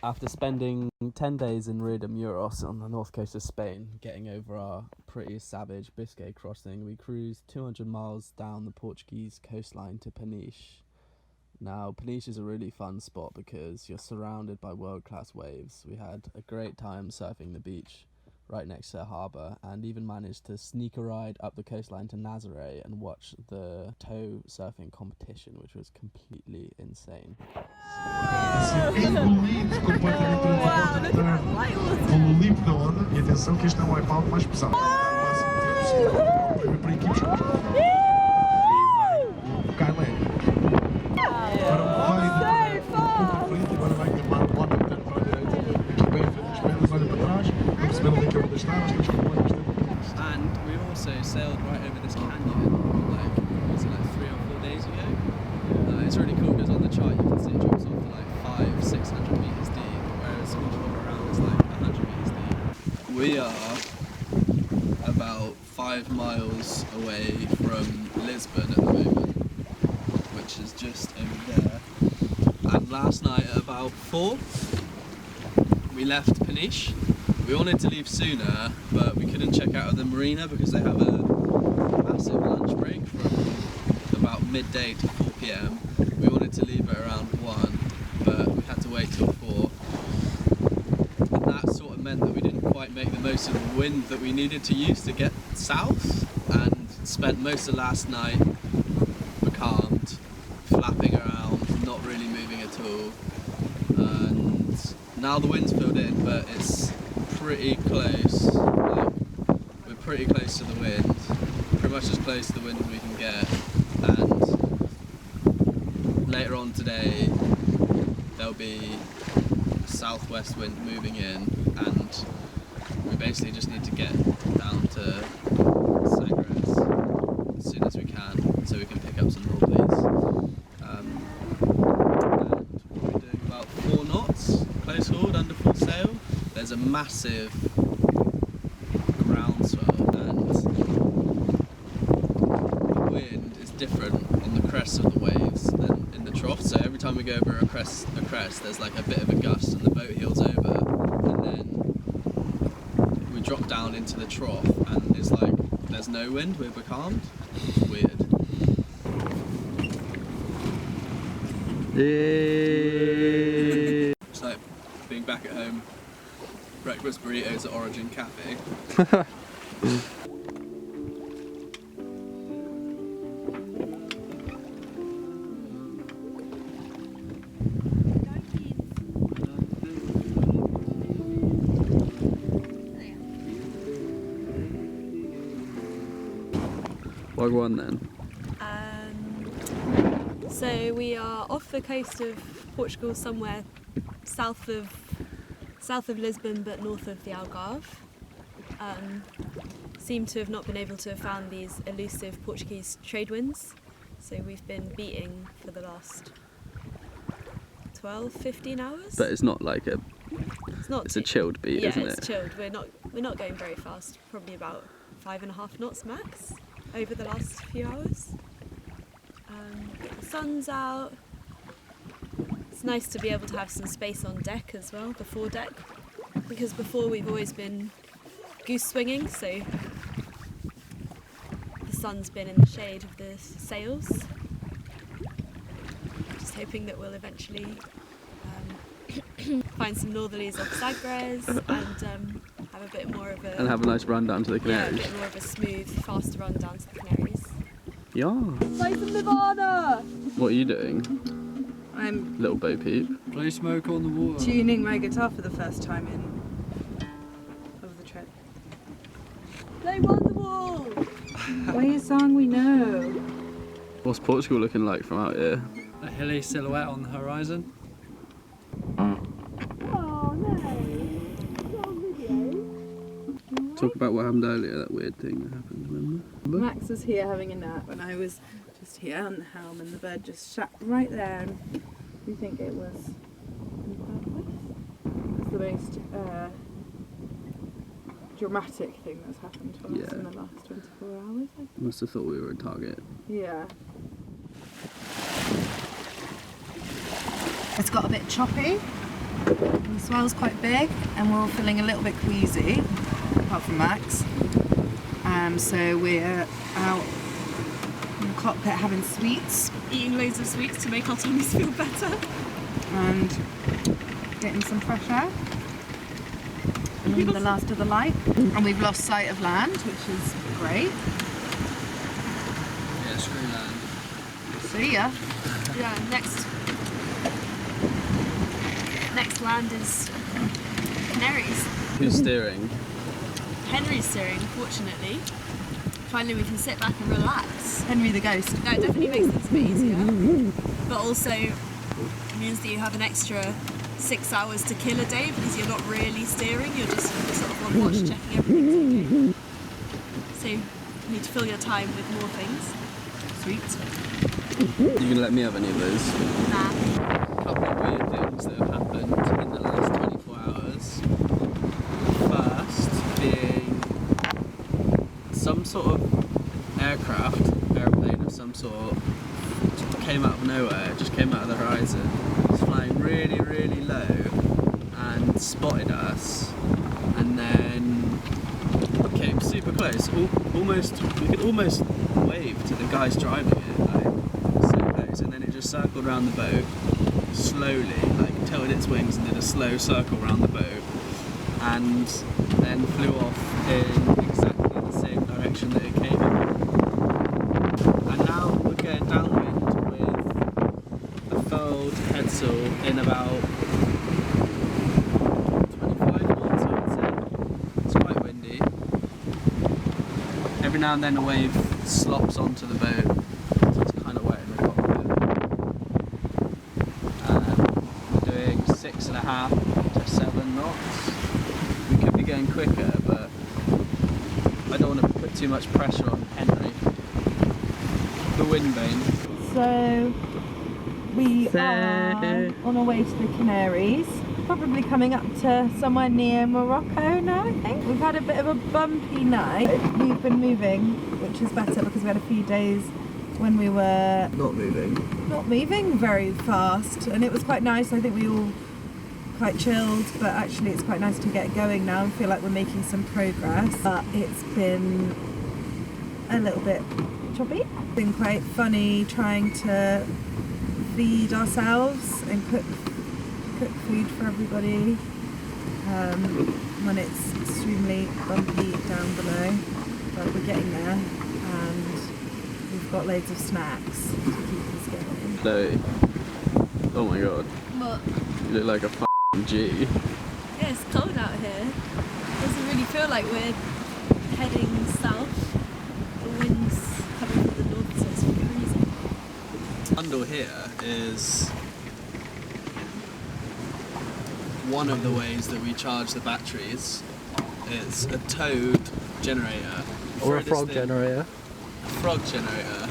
After spending 10 days in Rio de Muros on the north coast of Spain, getting over our pretty savage Biscay crossing, we cruised 200 miles down the Portuguese coastline to Peniche. Now, Peniche is a really fun spot because you're surrounded by world-class waves. We had a great time surfing the beach right next to the harbour, and even managed to sneak a ride up the coastline to Nazare and watch the tow surfing competition, which was completely insane. Engolido completamente pelo limpo da onda, e atenção que este é um wipeout mais pesado. Para equipes o Kyle agora vai um pouco à frente, agora vai acabar o lado interno para a direita, aqui bem à frente das pernas, olha para trás, não perceberam onde é que eu vou estar, acho que temos que ir mais tempo. And we also sailed right over this canyon, like, was it like 3 or 4 days ago? It's really cool because on the chart you can see it drops off to like 500-600 meters deep, whereas all around is like 100 meters deep. We are about 5 miles away from Lisbon at the moment, which is just over there. And last night at about 4, we left Peniche. We wanted to leave sooner, but we couldn't check out of the marina because they have a massive lunch break from about midday to 4 p.m. We wanted to leave at around 1, but we had to wait till 4. And that sort of meant that we didn't quite make the most of the wind that we needed to use to get south, and spent most of last night becalmed, flapping around, not really moving at all. And now the wind's filled in, but it's pretty close. Like, we're pretty close to the wind, pretty much as close to the wind as we can get. And later on today there'll be a southwest wind moving in, and we basically just need to get down to Canaries as soon as we can, so we can pick up some rollies. And we're doing about 4 knots, close hauled, under full sail. There's a massive groundswell, and the wind is different on the crests of the waves than in the trough. So every time we go over a crest, there's like a bit of a gust, and the boat heels over, and then we drop down into the trough, and it's like there's no wind. We're becalmed. It's weird. It's like being back at home. Breakfast burritos at Origin Cafe. Well, go on then. So we are off the coast of Portugal, somewhere south of Lisbon but north of the Algarve. Seem to have not been able to have found these elusive Portuguese trade winds, so we've been beating for the last 12-15 hours. But it's not like a... It's a chilled beat, yeah, isn't it? Yeah, it's chilled. We're not going very fast, probably about 5.5 knots max over the last few hours. The sun's out. It's nice to be able to have some space on deck as well, the foredeck, because before we've always been goose swinging, so the sun's been in the shade of the sails. Just hoping that we'll eventually find some northerlies off Sagres and have a bit more of a... And have a nice run down to the Canaries. Yeah, a bit more of a smooth, faster run down to the Canaries. Yeah. Play some Nirvana! What are you doing? I'm Little Bo Peep. Play Smoke on the Water. tuning my guitar for the first time in of the trip. Play Wonderwall! Play a song we know. What's Portugal looking like from out here? A hilly silhouette on the horizon. Oh no! It's on video. Talk about what happened earlier, that weird thing that happened, remember? Max was here having a nap and I was just here on the helm, and the bird just sat right there, and we think it was on purpose. It's the most dramatic thing that's happened to us in the last 24 hours, I think. Must have thought we were a target. Yeah. It's got a bit choppy. The swell's quite big and we're all feeling a little bit queasy, apart from Max. So we're out in the cockpit having sweets. Eating loads of sweets to make our tummies feel better. And getting some fresh air. And the last of the light. And we've lost sight of land, which is great. Yeah, screw land. See ya. Yeah, next land is Canaries. Who's steering? Henry's steering, fortunately. Finally we can sit back and relax. Henry the Ghost. No, it definitely makes things a bit easier. But also means that you have an extra 6 hours to kill a day because you're not really steering, you're just sort of on watch checking everything's okay. So you need to fill your time with more things. Sweet. You gonna let me have any of those? Nah. A couple of weird things that have happened in the last 24 hours. First being some sort of aeroplane of some sort, came out of nowhere, it just came out of the horizon. It was flying really, really low and spotted us, and then came super close. We could almost wave to the guys driving it, like so close, and then it just circled around the boat slowly, like tilted its wings and did a slow circle around the boat, and then flew off in exactly the same direction that it came in. And now we're going downwind with a furled headsail in about 25 knots, I would say. It's quite windy. Every now and then a wave slops onto the boat, so it's kind of wet in the cockpit. We're doing 6.5 to 7 knots. We could be going quicker, but I don't want to put too much pressure on Henry. The windbane. So we are on our way to the Canaries. Probably coming up to somewhere near Morocco now, I think. We've had a bit of a bumpy night. We've been moving, which is better because we had a few days when we were Not moving very fast, and it was quite nice. I think we all quite chilled, but actually it's quite nice to get going now and feel like we're making some progress. But it's been a little bit choppy. It's been quite funny trying to feed ourselves and cook food for everybody when it's extremely bumpy down below, but we're getting there and we've got loads of snacks to keep us going. Chloe. Oh my god. What? You look like a f***ing G. Yeah, it's cold out here. Doesn't really feel like we're heading south. The wind's coming from the north, so it's freezing. Bundle here is one of the ways that we charge the batteries. It's a towed generator. Or a frog generator. A frog generator.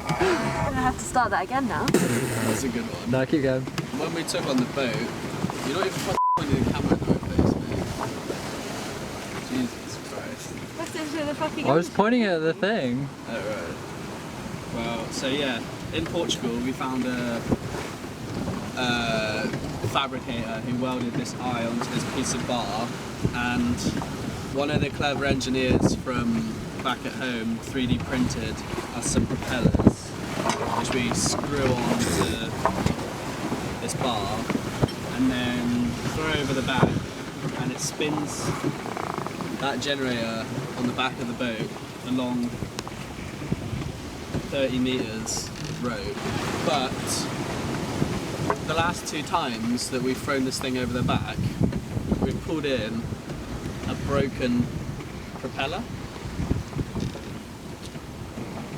I have to start that again now. That's a good one. No, keep going. When we took on the boat, you're not even fucking pointing the camera in the right place, mate. Jesus Christ. What's into the fucking I was pointing at the thing. Oh, right. Well, so yeah, in Portugal we found a fabricator who welded this eye onto this piece of bar, and one of the clever engineers from back at home 3D printed us some propellers, which we screw onto this bar and then throw over the back, and it spins that generator on the back of the boat along 30 metres of rope. But the last 2 times that we've thrown this thing over the back, we've pulled in a broken propeller.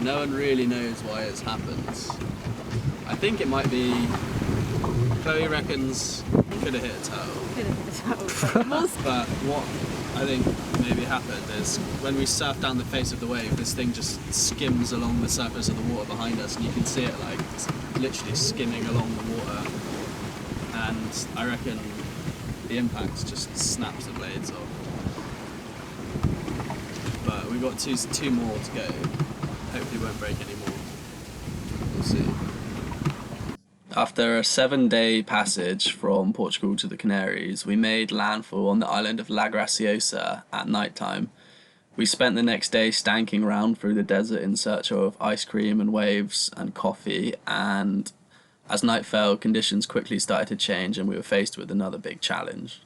No one really knows why it's happened. I think it might be, Chloe reckons could have hit a tow. But what I think maybe happened is when we surf down the face of the wave, this thing just skims along the surface of the water behind us, and you can see it like it's literally skimming along the water. And I reckon the impact just snaps the blades off. But we've got two more to go. Hopefully won't break any more. We'll see. After a 7-day passage from Portugal to the Canaries, we made landfall on the island of La Graciosa at night time. We spent the next day stanking around through the desert in search of ice cream and waves and coffee, and as night fell, conditions quickly started to change and we were faced with another big challenge.